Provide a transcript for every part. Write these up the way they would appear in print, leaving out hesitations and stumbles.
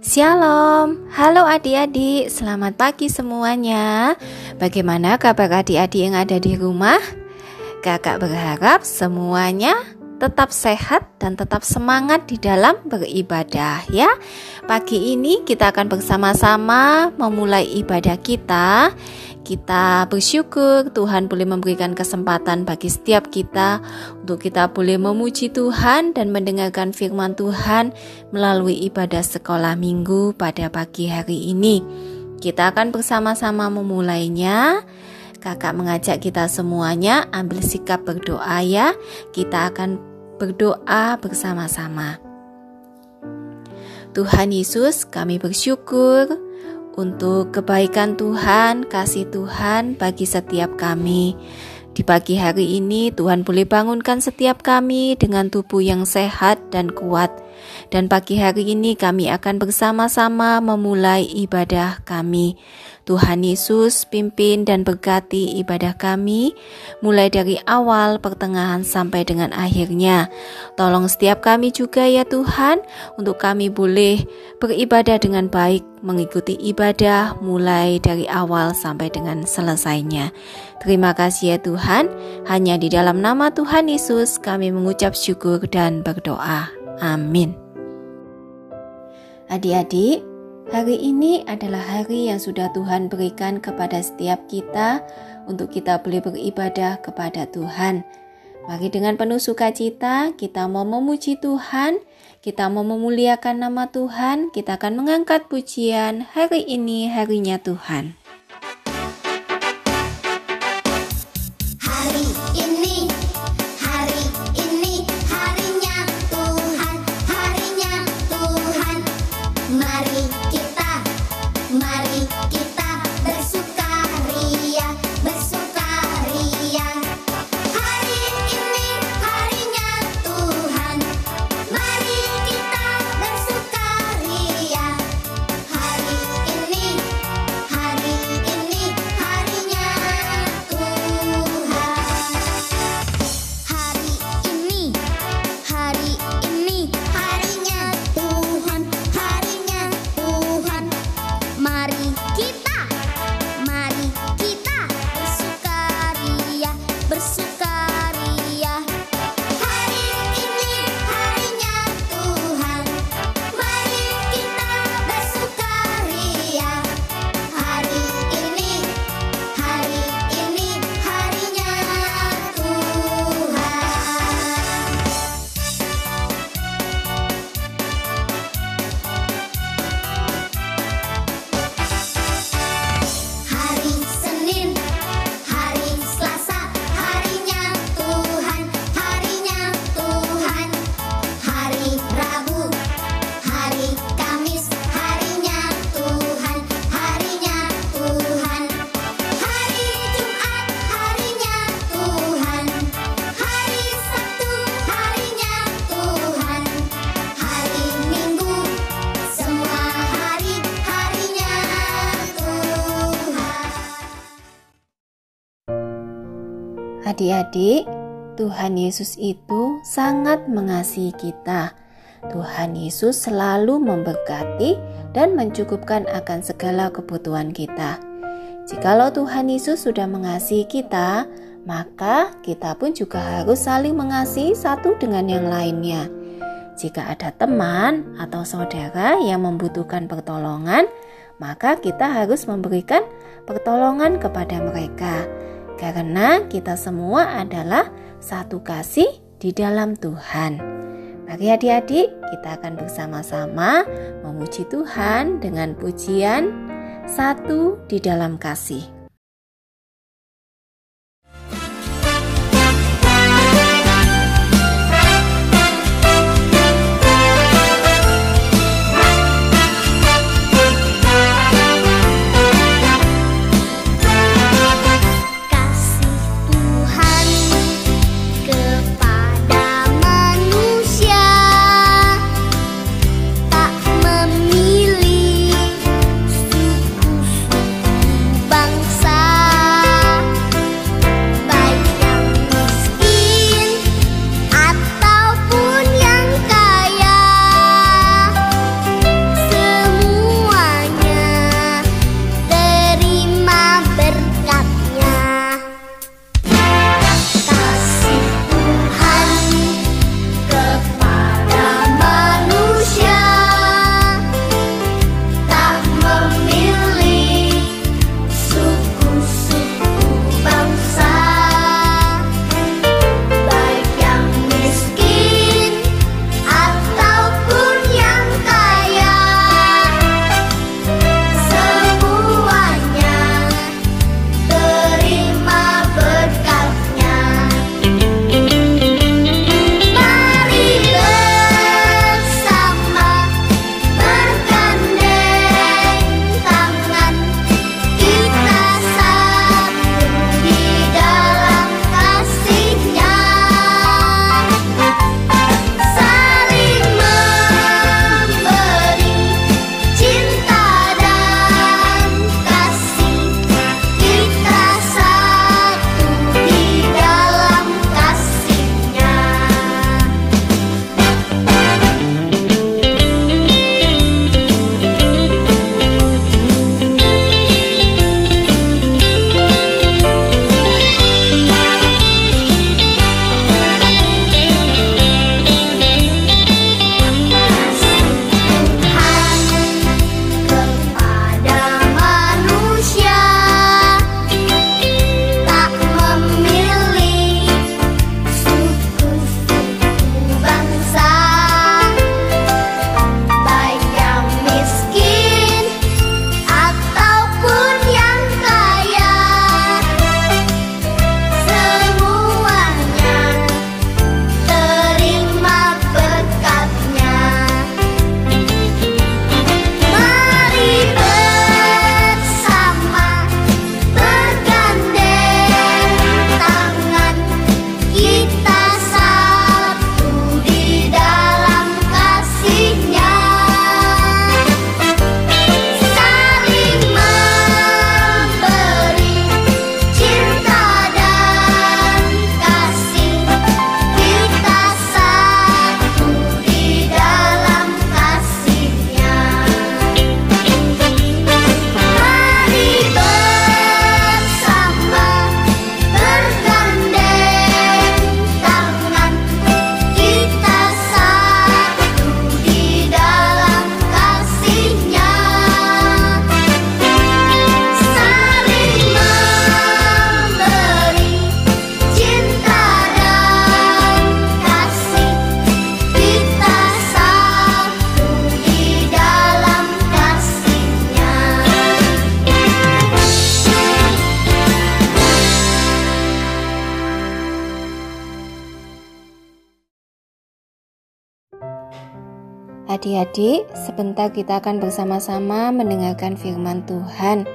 Shalom, halo adik-adik, selamat pagi semuanya. Bagaimana kabar adik-adik yang ada di rumah? Kakak berharap semuanya tetap sehat dan tetap semangat di dalam beribadah ya. Pagi ini kita akan bersama-sama memulai ibadah kita. Kita bersyukur Tuhan boleh memberikan kesempatan bagi setiap kita untuk kita boleh memuji Tuhan dan mendengarkan firman Tuhan melalui ibadah sekolah minggu pada pagi hari ini. Kita akan bersama-sama memulainya. Kakak mengajak kita semuanya ambil sikap berdoa ya. Kita akan berdoa bersama-sama. Tuhan Yesus, kami bersyukur untuk kebaikan Tuhan, kasih Tuhan bagi setiap kami. Di pagi hari ini Tuhan boleh bangunkan setiap kami dengan tubuh yang sehat dan kuat. Dan pagi hari ini kami akan bersama-sama memulai ibadah kami. Tuhan Yesus pimpin dan berkati ibadah kami mulai dari awal, pertengahan sampai dengan akhirnya. Tolong setiap kami juga ya Tuhan, untuk kami boleh beribadah dengan baik, mengikuti ibadah mulai dari awal sampai dengan selesainya. Terima kasih ya Tuhan, hanya di dalam nama Tuhan Yesus kami mengucap syukur dan berdoa. Amin. Adik-adik, hari ini adalah hari yang sudah Tuhan berikan kepada setiap kita untuk kita boleh beribadah kepada Tuhan. Mari dengan penuh sukacita kita mau memuji Tuhan, kita mau memuliakan nama Tuhan, kita akan mengangkat pujian hari ini harinya Tuhan. Adik-adik, Tuhan Yesus itu sangat mengasihi kita. Tuhan Yesus selalu memberkati dan mencukupkan akan segala kebutuhan kita. Jikalau Tuhan Yesus sudah mengasihi kita, maka kita pun juga harus saling mengasihi satu dengan yang lainnya. Jika ada teman atau saudara yang membutuhkan pertolongan, maka kita harus memberikan pertolongan kepada mereka. Karena kita semua adalah satu kasih di dalam Tuhan. Mari adik-adik, kita akan bersama-sama memuji Tuhan dengan pujian Satu di Dalam Kasih. Bangsa Adik-adik, sebentar kita akan bersama-sama mendengarkan firman Tuhan.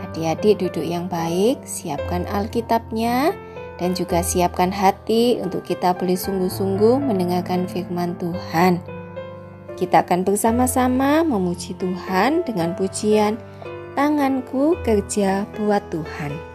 Adik-adik duduk yang baik, siapkan Alkitabnya, dan juga siapkan hati untuk kita boleh sungguh-sungguh mendengarkan firman Tuhan. Kita akan bersama-sama memuji Tuhan dengan pujian Tanganku Kerja Buat Tuhan.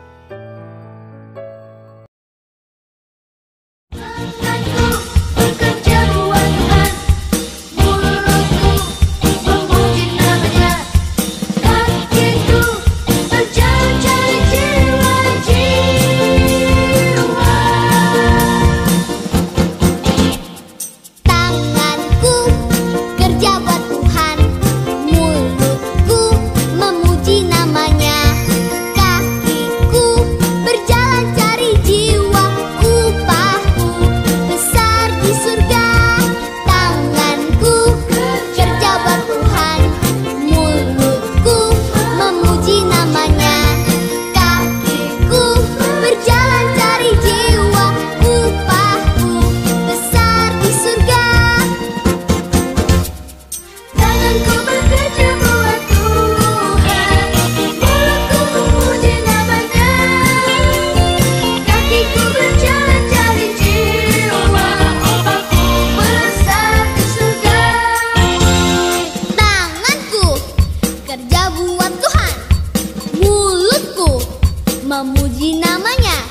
Memuji namanya,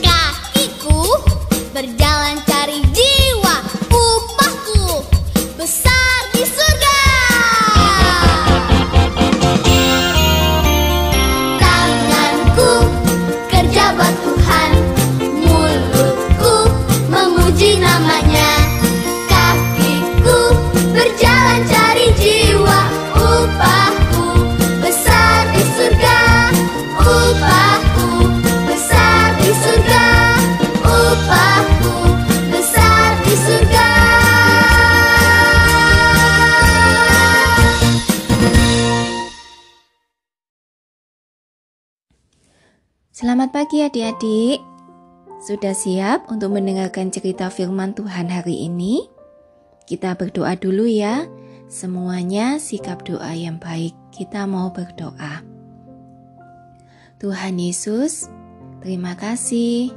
kakiku berjalan cari jiwa, upahku besar di surga. Tanganku kerja buat Tuhan, mulutku memuji namanya, kakiku berjalan cari jiwa, upahku besar di surga. Upahku besar di surga, upahku besar di surga. Selamat pagi adik-adik. Sudah siap untuk mendengarkan cerita firman Tuhan hari ini? Kita berdoa dulu ya. Semuanya sikap doa yang baik. Kita mau berdoa. Tuhan Yesus, terima kasih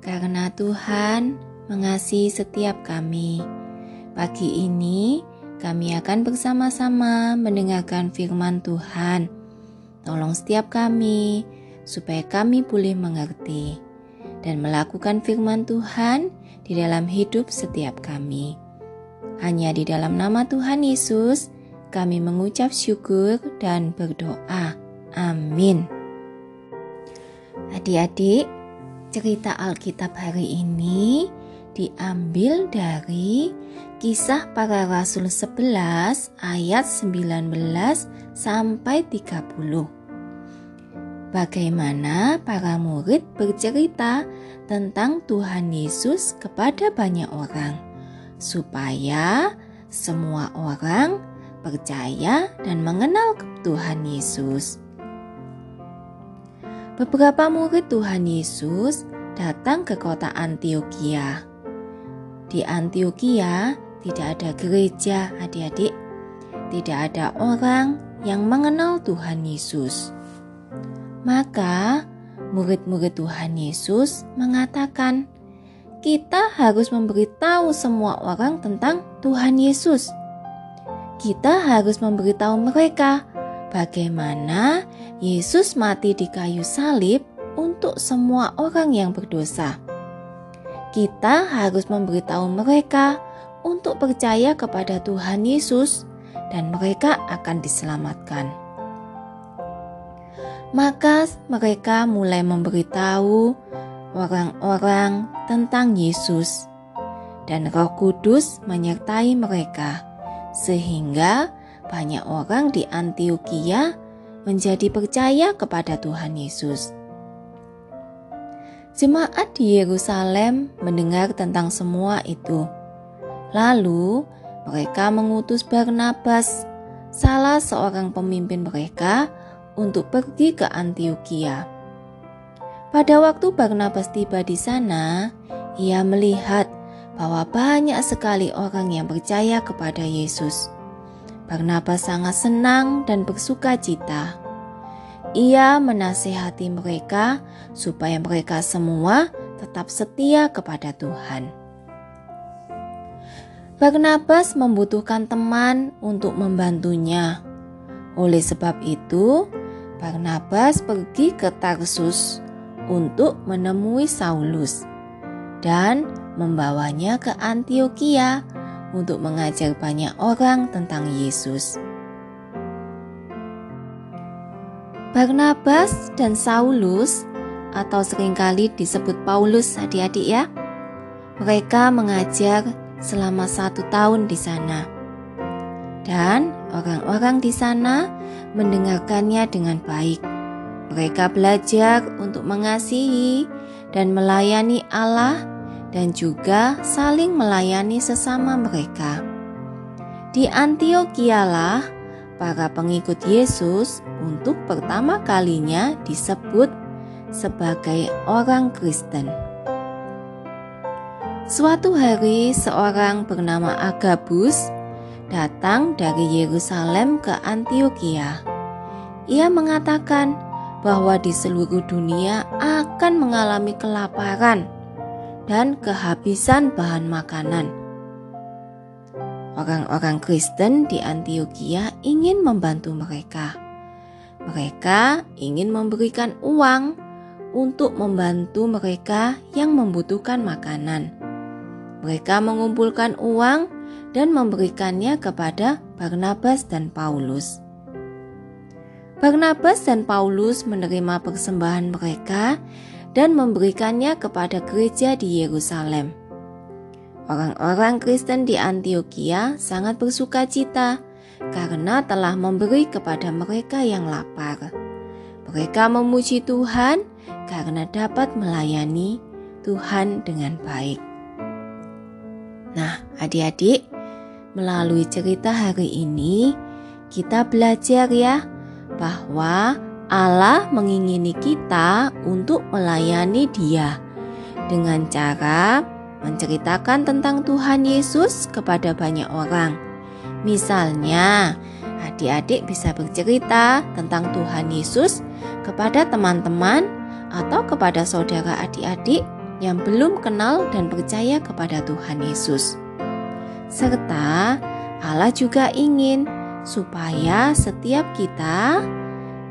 karena Tuhan mengasihi setiap kami. Pagi ini kami akan bersama-sama mendengarkan firman Tuhan. Tolong setiap kami supaya kami boleh mengerti dan melakukan firman Tuhan di dalam hidup setiap kami. Hanya di dalam nama Tuhan Yesus kami mengucap syukur dan berdoa. Amin. Adik-adik, cerita Alkitab hari ini diambil dari Kisah Para Rasul 11 ayat 19 sampai 30. Bagaimana para murid bercerita tentang Tuhan Yesus kepada banyak orang, supaya semua orang percaya dan mengenal Tuhan Yesus. Beberapa murid Tuhan Yesus datang ke kota Antiokhia. Di Antiokhia tidak ada gereja, adik-adik. Tidak ada orang yang mengenal Tuhan Yesus. Maka murid-murid Tuhan Yesus mengatakan, kita harus memberitahu semua orang tentang Tuhan Yesus. Kita harus memberitahu mereka bagaimana Yesus mati di kayu salib untuk semua orang yang berdosa. Kita harus memberitahu mereka untuk percaya kepada Tuhan Yesus dan mereka akan diselamatkan. Maka mereka mulai memberitahu orang-orang tentang Yesus dan Roh Kudus menyertai mereka sehingga banyak orang di Antiokhia menjadi percaya kepada Tuhan Yesus. Jemaat di Yerusalem mendengar tentang semua itu. Lalu mereka mengutus Barnabas, salah seorang pemimpin mereka, untuk pergi ke Antiokhia. Pada waktu Barnabas tiba di sana, ia melihat bahwa banyak sekali orang yang percaya kepada Yesus. Barnabas sangat senang dan bersuka cita. Ia menasihati mereka supaya mereka semua tetap setia kepada Tuhan. Barnabas membutuhkan teman untuk membantunya. Oleh sebab itu, Barnabas pergi ke Tarsus untuk menemui Saulus dan membawanya ke Antiokhia untuk mengajar banyak orang tentang Yesus. Barnabas dan Saulus, atau seringkali disebut Paulus adik-adik ya, mereka mengajar selama 1 tahun di sana. Dan orang-orang di sana mendengarkannya dengan baik. Mereka belajar untuk mengasihi dan melayani Allah dan juga saling melayani sesama mereka. Di Antiokhia lah para pengikut Yesus untuk pertama kalinya disebut sebagai orang Kristen. Suatu hari seorang bernama Agabus datang dari Yerusalem ke Antiokhia. Ia mengatakan bahwa di seluruh dunia akan mengalami kelaparan dan kehabisan bahan makanan. Orang-orang Kristen di Antiokhia ingin membantu mereka. Mereka ingin memberikan uang untuk membantu mereka yang membutuhkan makanan. Mereka mengumpulkan uang dan memberikannya kepada Barnabas dan Paulus. Barnabas dan Paulus menerima persembahan mereka dan memberikannya kepada gereja di Yerusalem. Orang-orang Kristen di Antiokhia sangat bersuka cita karena telah memberi kepada mereka yang lapar. Mereka memuji Tuhan karena dapat melayani Tuhan dengan baik. Nah, adik-adik, melalui cerita hari ini kita belajar ya bahwa Allah mengingini kita untuk melayani Dia dengan cara menceritakan tentang Tuhan Yesus kepada banyak orang. Misalnya, adik-adik bisa bercerita tentang Tuhan Yesus kepada teman-teman atau kepada saudara adik-adik yang belum kenal dan percaya kepada Tuhan Yesus. Serta Allah juga ingin supaya setiap kita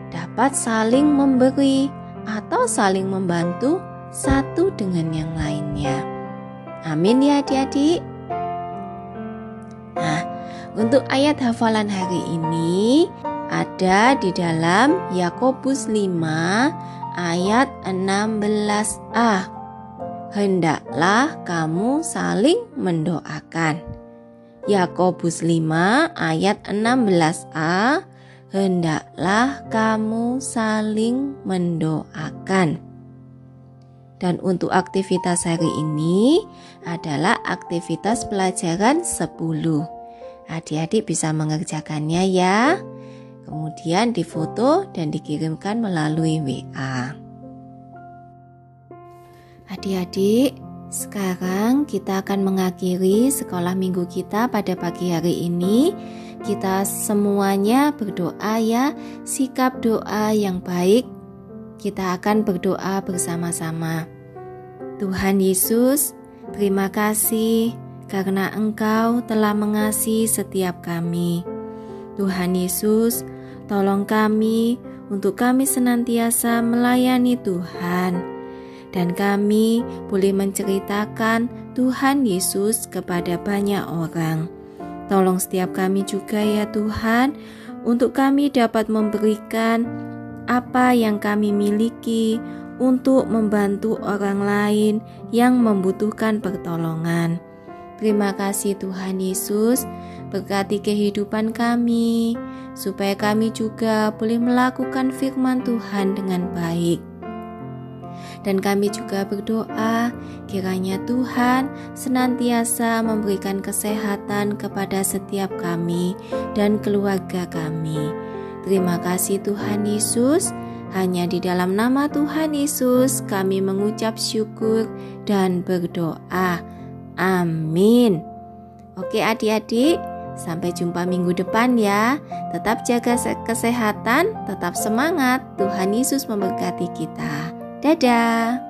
dapat saling memberi atau saling membantu satu dengan yang lainnya. Amin ya adik-adik. Nah, untuk ayat hafalan hari ini ada di dalam Yakobus 5 ayat 16a. Hendaklah kamu saling mendoakan. Yakobus 5 ayat 16a. Hendaklah kamu saling mendoakan. Dan untuk aktivitas hari ini adalah aktivitas pelajaran 10. Adik-adik bisa mengerjakannya ya. Kemudian difoto dan dikirimkan melalui WA. Adik-adik, sekarang kita akan mengakhiri sekolah minggu kita pada pagi hari ini. Kita semuanya berdoa ya, sikap doa yang baik. Kita akan berdoa bersama-sama. Tuhan Yesus, terima kasih karena Engkau telah mengasihi setiap kami. Tuhan Yesus, tolong kami untuk kami senantiasa melayani Tuhan. Dan kami boleh menceritakan Tuhan Yesus kepada banyak orang. Tolong setiap kami juga ya Tuhan, untuk kami dapat memberikan apa yang kami miliki untuk membantu orang lain yang membutuhkan pertolongan. Terima kasih Tuhan Yesus, berkati kehidupan kami, supaya kami juga boleh melakukan firman Tuhan dengan baik. Dan kami juga berdoa kiranya Tuhan senantiasa memberikan kesehatan kepada setiap kami dan keluarga kami. Terima kasih Tuhan Yesus, hanya di dalam nama Tuhan Yesus kami mengucap syukur dan berdoa. Amin. Oke adik-adik, sampai jumpa minggu depan ya. Tetap jaga kesehatan, tetap semangat. Tuhan Yesus memberkati kita. Dadah.